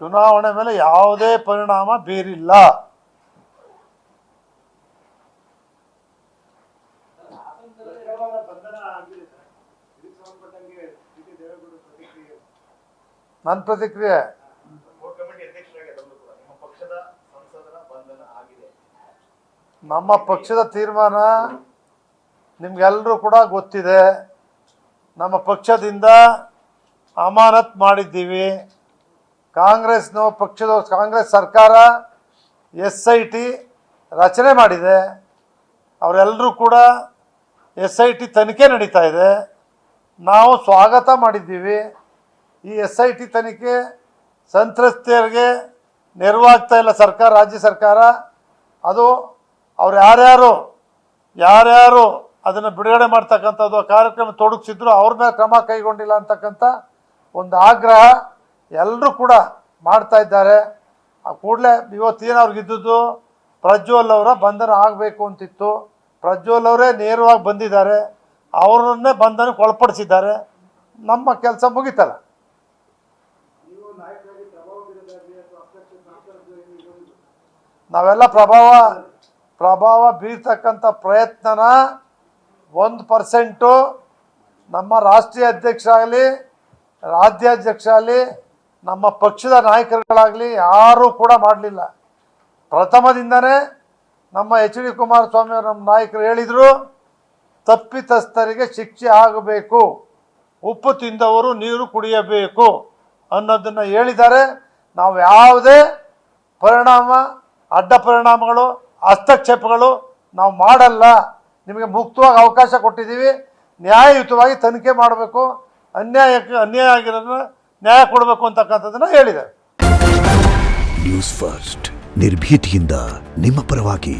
ಚುನಾವಣೆ ಮೇಲೆ ಯಾವುದೇ ಪರಿಣಾಮ ಬೀರಿಲ್ಲ. ನನ್ನ ಪ್ರತಿಕ್ರಿಯೆ ನಮ್ಮ ಪಕ್ಷದ ತೀರ್ಮಾನ ನಿಮ್ಗೆಲ್ಲರೂ ಕೂಡ ಗೊತ್ತಿದೆ. ನಮ್ಮ ಪಕ್ಷದಿಂದ ಅಮಾನತ್ ಮಾಡಿದ್ದೀವಿ. ಕಾಂಗ್ರೆಸ್ ಸರ್ಕಾರ SIT ರಚನೆ ಮಾಡಿದೆ. ಅವರೆಲ್ಲರೂ ಕೂಡ SIT ತನಿಖೆ ನಡೀತಾ ಇದೆ. ನಾವು ಸ್ವಾಗತ ಮಾಡಿದ್ದೀವಿ. ಈ SIT ತನಿಖೆ ಸಂತ್ರಸ್ತೆಯರಿಗೆ ನೆರವಾಗ್ತಾ ಇಲ್ಲ ಸರ್ಕಾರ, ರಾಜ್ಯ ಸರ್ಕಾರ. ಅದು ಅವ್ರು ಯಾರ್ಯಾರು ಅದನ್ನು ಬಿಡುಗಡೆ ಮಾಡ್ತಕ್ಕಂಥದ್ದು ಕಾರ್ಯಕ್ರಮ ತೊಡಗಿಸಿದ್ರು ಅವ್ರ ಮೇಲೆ ಕ್ರಮ ಕೈಗೊಂಡಿಲ್ಲ ಅಂತಕ್ಕಂಥ ಒಂದು ಆಗ್ರಹ ಎಲ್ಲರೂ ಕೂಡ ಮಾಡ್ತಾ ಇದ್ದಾರೆ. ಕೂಡಲೇ ಇವತ್ತೇನು ಅವ್ರಿಗಿದ್ದದ್ದು ಪ್ರಜ್ವಲ್ ಅವರ ಬಂಧನ ಆಗಬೇಕು ಅಂತಿತ್ತು. ಪ್ರಜ್ವಲ್ ಅವರೇ ನೇರವಾಗಿ ಬಂದಿದ್ದಾರೆ, ಅವರನ್ನೇ ಬಂಧನಕ್ಕೆ ಒಳಪಡಿಸಿದ್ದಾರೆ. ನಮ್ಮ ಕೆಲಸ ಮುಗಿತಲ್ಲ. ನಾವೆಲ್ಲ ಪ್ರಭಾವ ಬೀರ್ತಕ್ಕಂಥ ಪ್ರಯತ್ನನ 1% ನಮ್ಮ ರಾಷ್ಟ್ರೀಯ ಅಧ್ಯಕ್ಷ ಆಗಲಿ ರಾಜ್ಯಾಧ್ಯಕ್ಷ ಆಗಲಿ ನಮ್ಮ ಪಕ್ಷದ ನಾಯಕರುಗಳಾಗಲಿ ಯಾರೂ ಕೂಡ ಮಾಡಲಿಲ್ಲ. ಪ್ರಥಮದಿಂದನೇ ನಮ್ಮ HD ಕುಮಾರಸ್ವಾಮಿ ಅವರು ನಮ್ಮ ನಾಯಕರು ಹೇಳಿದರು, ತಪ್ಪಿತಸ್ಥರಿಗೆ ಶಿಕ್ಷೆ ಆಗಬೇಕು, ಉಪ್ಪು ತಿಂದವರು ನೀರು ಕುಡಿಯಬೇಕು ಅನ್ನೋದನ್ನು ಹೇಳಿದ್ದಾರೆ. ನಾವು ಯಾವುದೇ ಅಡ್ಡ ಪರಿಣಾಮಗಳು ಹಸ್ತಕ್ಷೇಪಗಳು ನಾವು ಮಾಡಲ್ಲ. ನಿಮಗೆ ಮುಕ್ತವಾಗಿ ಅವಕಾಶ ಕೊಟ್ಟಿದ್ದೀವಿ. ನ್ಯಾಯಯುತವಾಗಿ ತನಿಖೆ ಮಾಡಬೇಕು, ಅನ್ಯಾಯ ಆಗಿರೋದನ್ನ ನ್ಯಾಯ ಕೊಡಬೇಕು ಅಂತಕ್ಕಂಥದ್ದನ್ನು ಹೇಳಿದ್ದಾರೆ. ನ್ಯೂಸ್ ಫಸ್ಟ್ ನಿರ್ಭೀತಿಯಿಂದ ನಿಮ್ಮ ಪರವಾಗಿ.